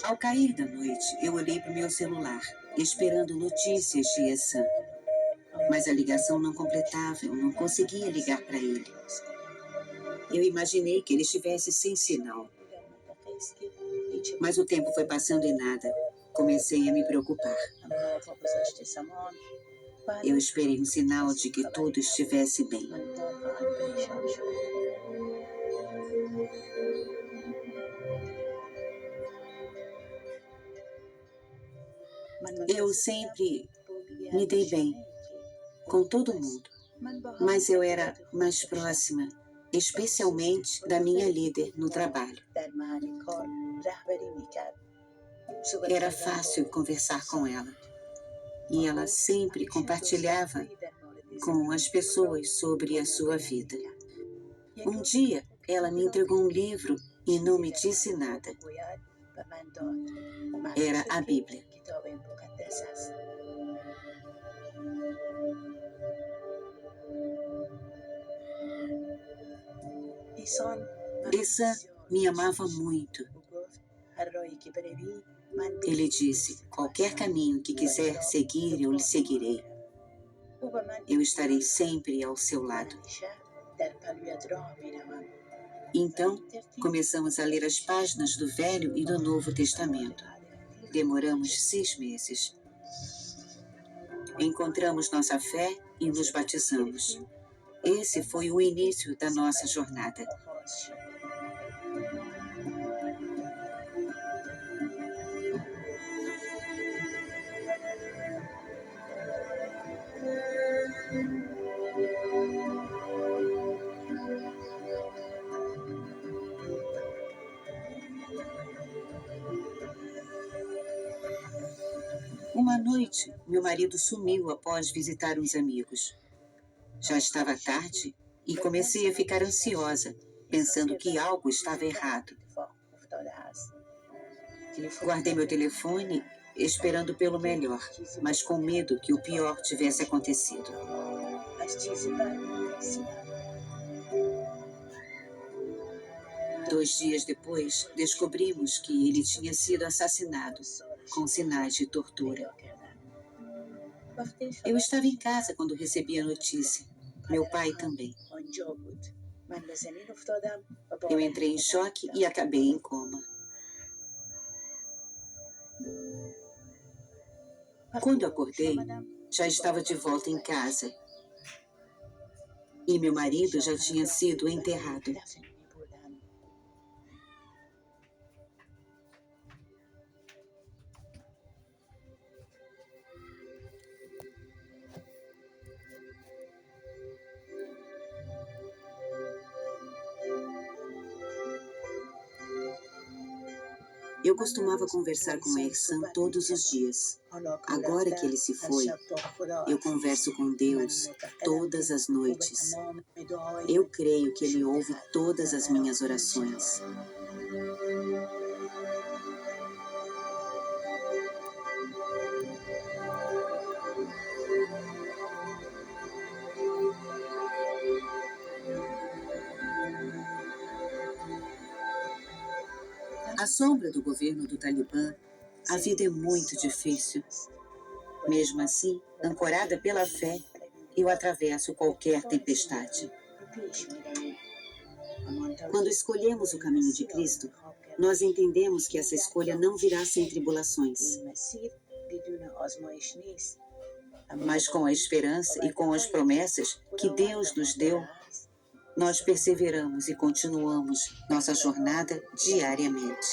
Ao cair da noite, eu olhei para o meu celular, esperando notícias de Essan. Mas a ligação não completava, eu não conseguia ligar para ele. Eu imaginei que ele estivesse sem sinal. Mas o tempo foi passando e nada. Comecei a me preocupar. Eu esperei um sinal de que tudo estivesse bem. Eu sempre me dei bem com todo mundo, mas eu era mais próxima, especialmente da minha líder no trabalho. Era fácil conversar com ela, e ela sempre compartilhava com as pessoas sobre a sua vida. Um dia, ela me entregou um livro e não me disse nada. Era a Bíblia. Essan me amava muito. Ele disse: qualquer caminho que quiser seguir, eu lhe seguirei. Eu estarei sempre ao seu lado. Então, começamos a ler as páginas do Velho e do Novo Testamento. Demoramos 6 meses. Encontramos nossa fé e nos batizamos. Esse foi o início da nossa jornada. Uma noite, meu marido sumiu após visitar uns amigos. Já estava tarde e comecei a ficar ansiosa, pensando que algo estava errado. Guardei meu telefone, esperando pelo melhor, mas com medo que o pior tivesse acontecido. Dois dias depois, descobrimos que ele tinha sido assassinado, com sinais de tortura. Eu estava em casa quando recebi a notícia. Meu pai também. Eu entrei em choque e acabei em coma. Quando acordei, já estava de volta em casa. E meu marido já tinha sido enterrado. Eu costumava conversar com Essan todos os dias. Agora que ele se foi, eu converso com Deus todas as noites. Eu creio que Ele ouve todas as minhas orações. À sombra do governo do Talibã, a vida é muito difícil. Mesmo assim, ancorada pela fé, eu atravesso qualquer tempestade. Quando escolhemos o caminho de Cristo, nós entendemos que essa escolha não virá sem tribulações. Mas com a esperança e com as promessas que Deus nos deu, nós perseveramos e continuamos nossa jornada diariamente.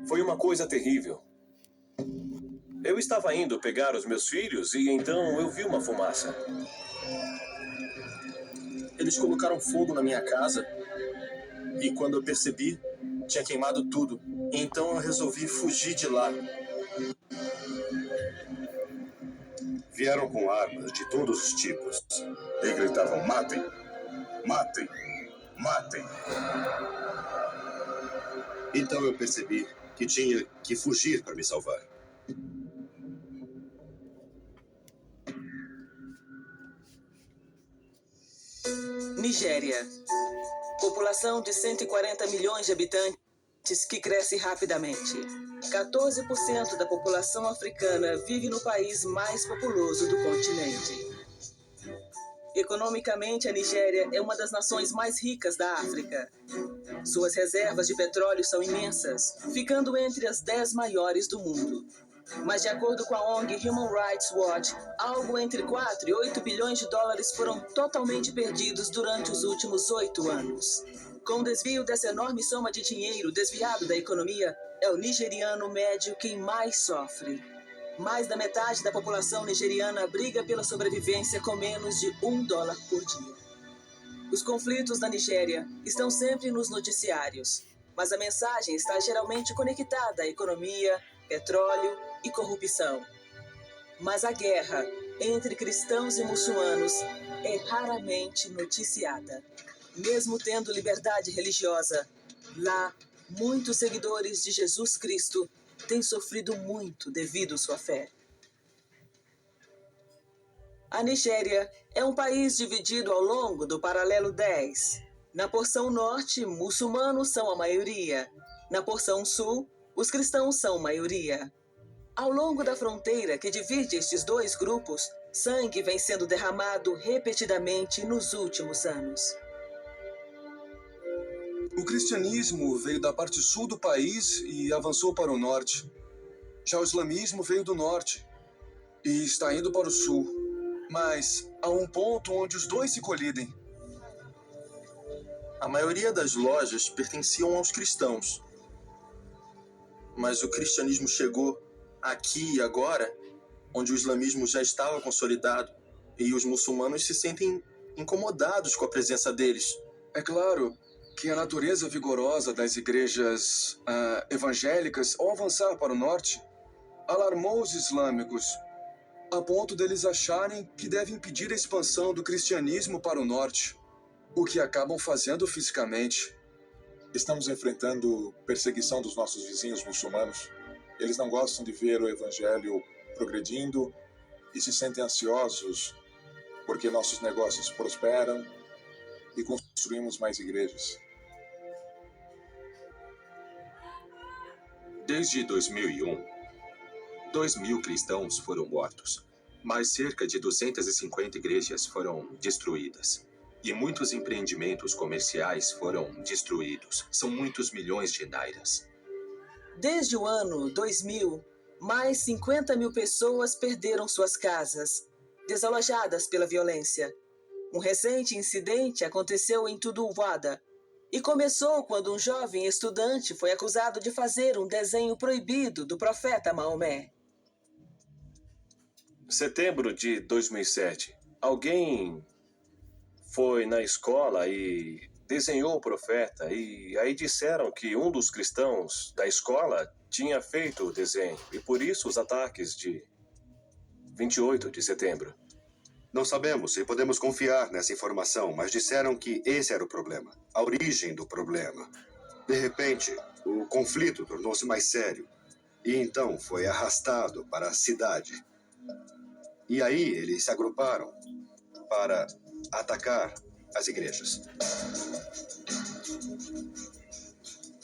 Foi uma coisa terrível. Eu estava indo pegar os meus filhos e então eu vi uma fumaça. Eles colocaram fogo na minha casa e quando eu percebi, tinha queimado tudo. Então eu resolvi fugir de lá. Vieram com armas de todos os tipos e gritavam: matem, matem, matem. Então eu percebi que tinha que fugir para me salvar. Nigéria. População de 140 milhões de habitantes que cresce rapidamente. 14% da população africana vive no país mais populoso do continente. Economicamente, a Nigéria é uma das nações mais ricas da África. Suas reservas de petróleo são imensas, ficando entre as 10 maiores do mundo. Mas, de acordo com a ONG Human Rights Watch, algo entre 4 e 8 bilhões de dólares foram totalmente perdidos durante os últimos 8 anos. Com o desvio dessa enorme soma de dinheiro desviado da economia, é o nigeriano médio quem mais sofre. Mais da metade da população nigeriana briga pela sobrevivência com menos de $1 por dia. Os conflitos na Nigéria estão sempre nos noticiários, mas a mensagem está geralmente conectada à economia, petróleo e corrupção. Mas a guerra entre cristãos e muçulmanos é raramente noticiada. Mesmo tendo liberdade religiosa, lá, muitos seguidores de Jesus Cristo têm sofrido muito devido à sua fé. A Nigéria é um país dividido ao longo do paralelo 10. Na porção norte, muçulmanos são a maioria. Na porção sul, os cristãos são maioria. Ao longo da fronteira que divide estes dois grupos, sangue vem sendo derramado repetidamente nos últimos anos. O cristianismo veio da parte sul do país e avançou para o norte. Já o islamismo veio do norte e está indo para o sul. Mas há um ponto onde os dois se colidem. A maioria das lojas pertenciam aos cristãos. Mas o cristianismo chegou aqui e agora, onde o islamismo já estava consolidado, e os muçulmanos se sentem incomodados com a presença deles. É claro que a natureza vigorosa das igrejas evangélicas, ao avançar para o norte, alarmou os islâmicos, a ponto deles acharem que devem impedir a expansão do cristianismo para o norte, o que acabam fazendo fisicamente. Estamos enfrentando perseguição dos nossos vizinhos muçulmanos. Eles não gostam de ver o evangelho progredindo e se sentem ansiosos porque nossos negócios prosperam e construímos mais igrejas. Desde 2001, 2.000 cristãos foram mortos, mas cerca de 250 igrejas foram destruídas. E muitos empreendimentos comerciais foram destruídos. São muitos milhões de nairas. Desde o ano 2000, mais 50 mil pessoas perderam suas casas, desalojadas pela violência. Um recente incidente aconteceu em Tuduwada e começou quando um jovem estudante foi acusado de fazer um desenho proibido do profeta Maomé. Setembro de 2007, alguém foi na escola e desenhou o profeta, e aí disseram que um dos cristãos da escola tinha feito o desenho, e por isso os ataques de 28 de setembro. Não sabemos se podemos confiar nessa informação, mas disseram que esse era o problema, a origem do problema. De repente, o conflito tornou-se mais sério, e então foi arrastado para a cidade. E aí eles se agruparam para atacar as igrejas.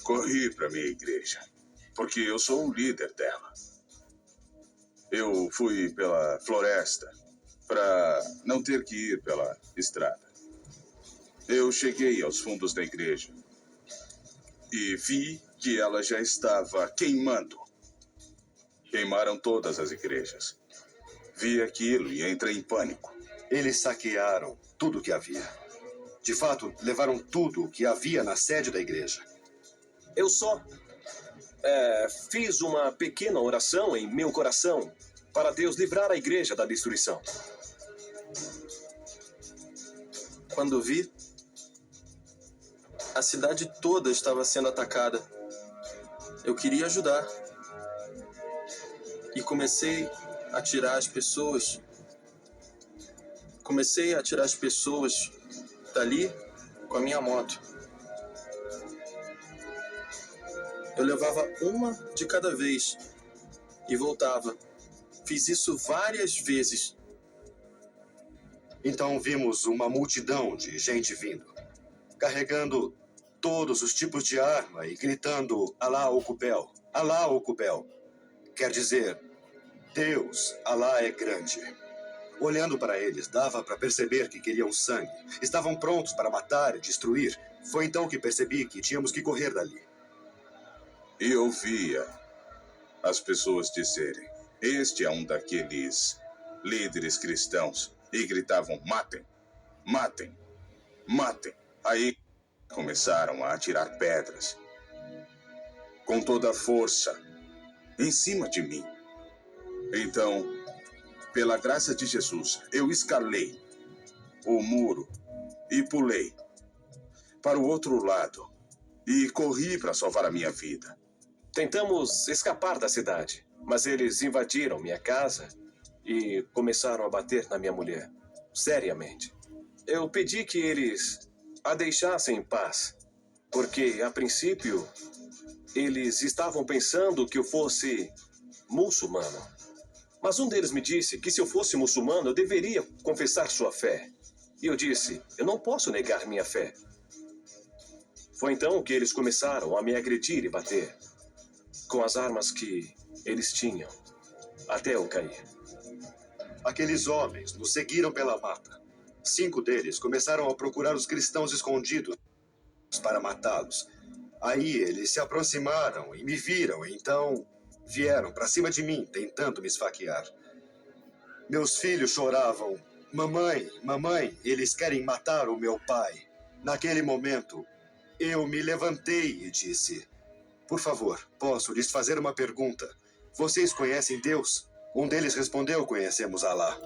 Corri para minha igreja, porque eu sou o líder dela. Eu fui pela floresta para não ter que ir pela estrada. Eu cheguei aos fundos da igreja e vi que ela já estava queimando. Queimaram todas as igrejas. Vi aquilo e entrei em pânico. Eles saquearam tudo o que havia. De fato, levaram tudo o que havia na sede da igreja. Eu só fiz uma pequena oração em meu coração para Deus livrar a igreja da destruição. Quando vi, a cidade toda estava sendo atacada. Eu queria ajudar. E comecei a tirar as pessoas. Dali com a minha moto. Eu levava uma de cada vez e voltava. Fiz isso várias vezes. Então vimos uma multidão de gente vindo, carregando todos os tipos de arma e gritando Alá Okubel, Alá Okubel. Quer dizer, Deus, Alá é grande. Olhando para eles, dava para perceber que queriam sangue. Estavam prontos para matar e destruir. Foi então que percebi que tínhamos que correr dali. E eu via as pessoas dizerem: este é um daqueles líderes cristãos. E gritavam: matem, matem, matem. Aí começaram a atirar pedras com toda a força em cima de mim. Então, pela graça de Jesus, eu escalei o muro e pulei para o outro lado e corri para salvar a minha vida. Tentamos escapar da cidade, mas eles invadiram minha casa e começaram a bater na minha mulher, seriamente. Eu pedi que eles a deixassem em paz, porque, a princípio, eles estavam pensando que eu fosse muçulmano. Mas um deles me disse que se eu fosse muçulmano, eu deveria confessar sua fé. E eu disse: eu não posso negar minha fé. Foi então que eles começaram a me agredir e bater, com as armas que eles tinham, até eu cair. Aqueles homens nos seguiram pela mata. 5 deles começaram a procurar os cristãos escondidos para matá-los. Aí eles se aproximaram e me viram, então vieram para cima de mim, tentando me esfaquear. Meus filhos choravam: mamãe, mamãe, eles querem matar o meu pai. Naquele momento, eu me levantei e disse: por favor, posso lhes fazer uma pergunta? Vocês conhecem Deus? Um deles respondeu: conhecemos Alá.